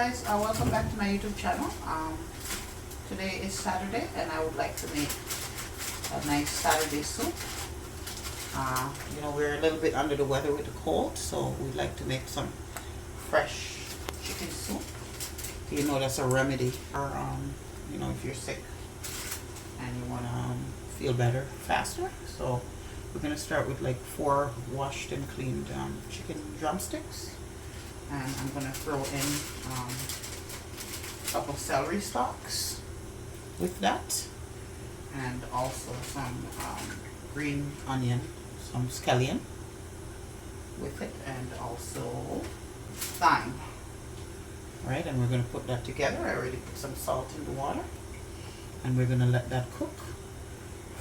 guys, welcome back to my YouTube channel. Today is Saturday and I would like to make a nice Saturday soup. You know, we're a little bit under the weather with the cold, so we'd like to make some fresh chicken soup. You know, that's a remedy for, you know, if you're sick and you want to feel better faster. So we're going to start with like 4 washed and cleaned chicken drumsticks. And I'm going to throw in a couple celery stalks with that, and also some green onion, some scallion with it, and also thyme. Right, and we're going to put that together. I already put some salt in the water, and we're going to let that cook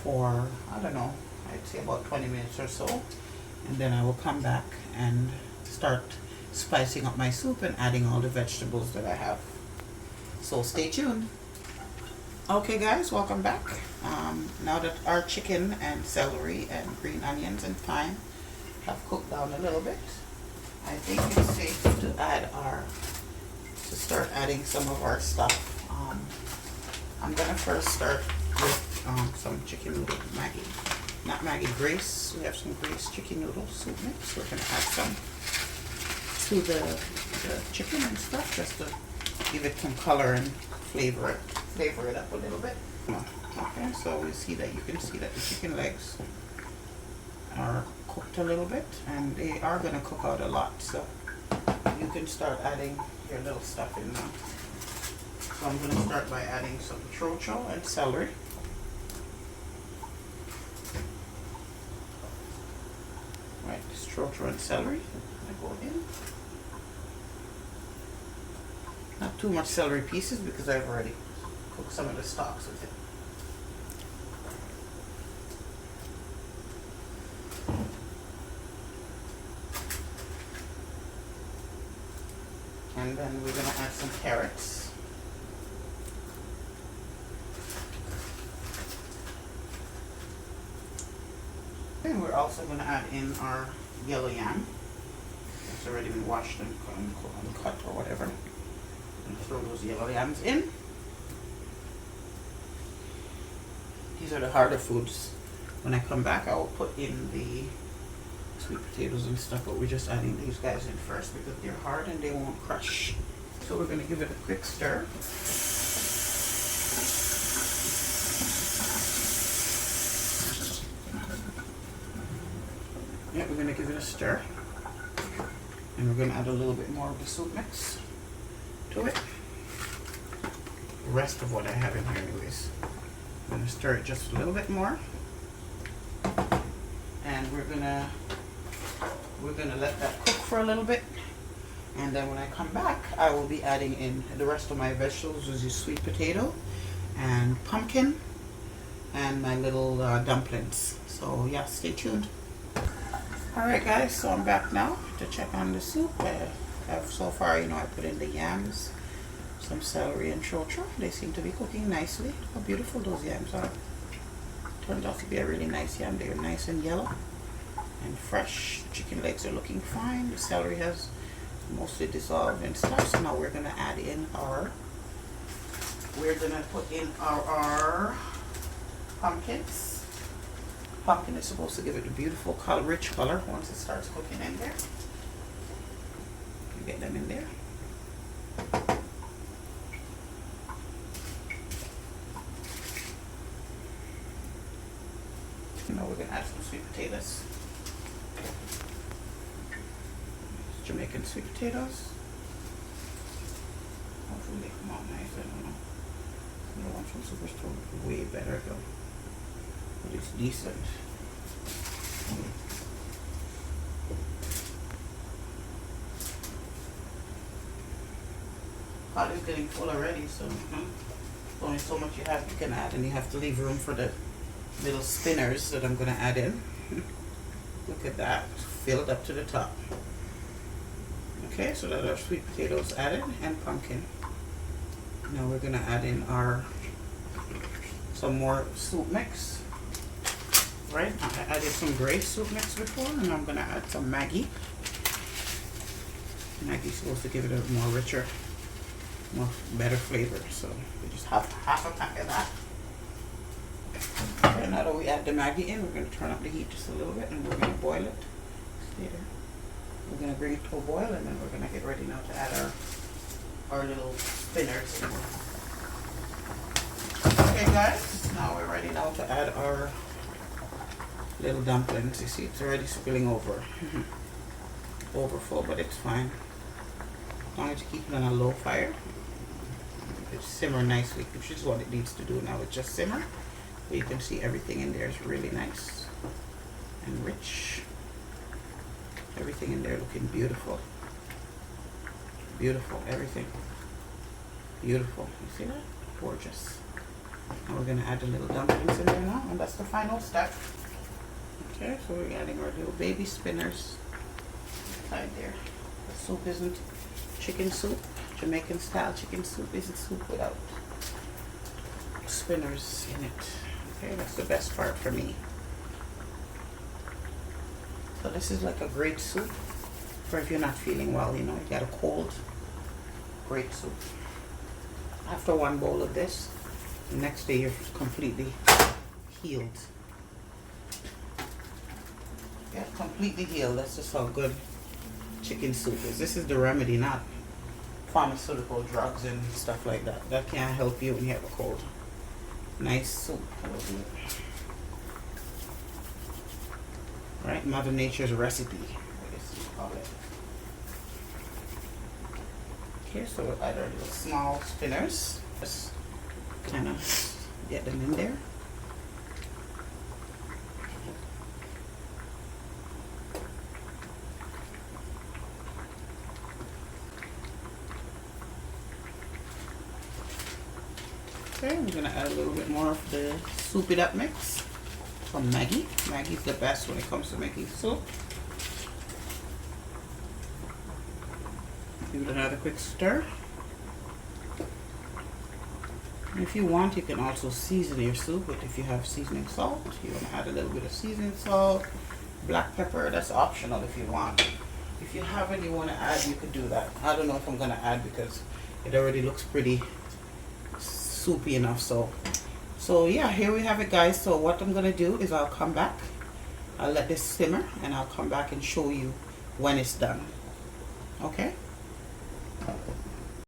for, I don't know, I'd say about 20 minutes or so, and then I will come back and start spicing up my soup and adding all the vegetables that I have. So stay tuned. Okay guys, welcome back. Now that our chicken and celery and green onions and thyme have cooked down a little bit, I think it's safe to start adding some of our stuff. I'm gonna first start with some chicken noodle Grace. We have some Grace chicken noodle soup mix. We're gonna add some to the chicken and stuff, just to give it some color and flavor it up a little bit. Okay, so we see that, you can see that the chicken legs are cooked a little bit, and they are going to cook out a lot, so you can start adding your little stuff in now. So I'm going to start by adding some chocho and celery. Right, this chocho and celery I go in. Not too much celery pieces because I've already cooked some of the stalks with it. And then we're going to add some carrots. And we're also going to add in our yellow yam. It's already been washed and cut or whatever. And throw those yellow yams in. These are the harder foods. When I come back, I will put in the sweet potatoes and stuff, but we're just adding these guys in first because they're hard and they won't crush. So we're going to give it a quick stir. Yeah, we're going to give it a stir. And we're going to add a little bit more of the soup mix to it. The rest of what I have in here anyways. I'm going to stir it just a little bit more. And we're gonna let that cook for a little bit. And then when I come back, I will be adding in the rest of my vegetables, which is sweet potato and pumpkin and my little dumplings. So yeah, stay tuned. Alright guys, so I'm back now to check on the soup. So far, you know, I put in the yams, some celery and chocho. They seem to be cooking nicely. Look how beautiful those yams are. Turned out to be a really nice yam. They're nice and yellow and fresh. The chicken legs are looking fine. The celery has mostly dissolved and stuff. So now we're going to add in our, pumpkins. Pumpkin is supposed to give it a beautiful color, rich color once it starts cooking in there. Get them in there. Now we're going to add some sweet potatoes. Jamaican sweet potatoes. Hopefully they come out nice. I don't know. The ones from Superstore are way better though. But it's decent. Pot is getting full already, so only so much you can add, and you have to leave room for the little spinners that I'm going to add in. Look at that, fill it up to the top. Okay, so that our sweet potatoes added and pumpkin. Now we're going to add in some more soup mix. Right, I added some Grace soup mix before, and I'm going to add some Maggi. Maggie's supposed to give it a more richer more better flavor. So we just have half a pack of that. Okay, now that we add the Maggi in, we're going to turn up the heat just a little bit and we're going to boil it. Stay there. We're going to bring it to a boil and then we're going to get ready now to add our little spinners in. Okay guys, now we're ready now to add our little dumplings. You see it's already spilling over. Overfull, but it's fine. As long as you keep it on a low fire, it simmer nicely, which is what it needs to do now. It just simmer. But you can see everything in there is really nice and rich. Everything in there looking beautiful. Beautiful, everything. Beautiful. You see that? Gorgeous. Now we're going to add the little dumplings in there now, and that's the final step. Okay, so we're adding our little baby spinners right there. The soup isn't chicken soup. Jamaican style chicken soup isn't soup without spinners in it. Okay, that's the best part for me. So this is like a great soup for if you're not feeling well, you know, you got a cold. Great soup. After one bowl of this, the next day you're completely healed. Yeah, completely healed. That's just how good chicken soup is. This is the remedy, not pharmaceutical drugs and stuff like that. That can't help you when you have a cold. Nice soup. Right? Mother Nature's recipe, I guess you call it. Okay, so we'll add our little small spinners. Just kind of get them in there. Okay, I'm going to add a little bit more of the Soup It Up mix from Maggi. Maggi's the best when it comes to making soup. Give it another quick stir. And if you want, you can also season your soup with, if you have seasoning salt. You want to add a little bit of seasoning salt, black pepper, that's optional if you want. If you have and you want to add, you could do that. I don't know if I'm going to add because it already looks pretty soupy enough. So yeah, here we have it guys. So what I'm going to do is I'll come back. I'll let this simmer and I'll come back and show you when it's done. Okay?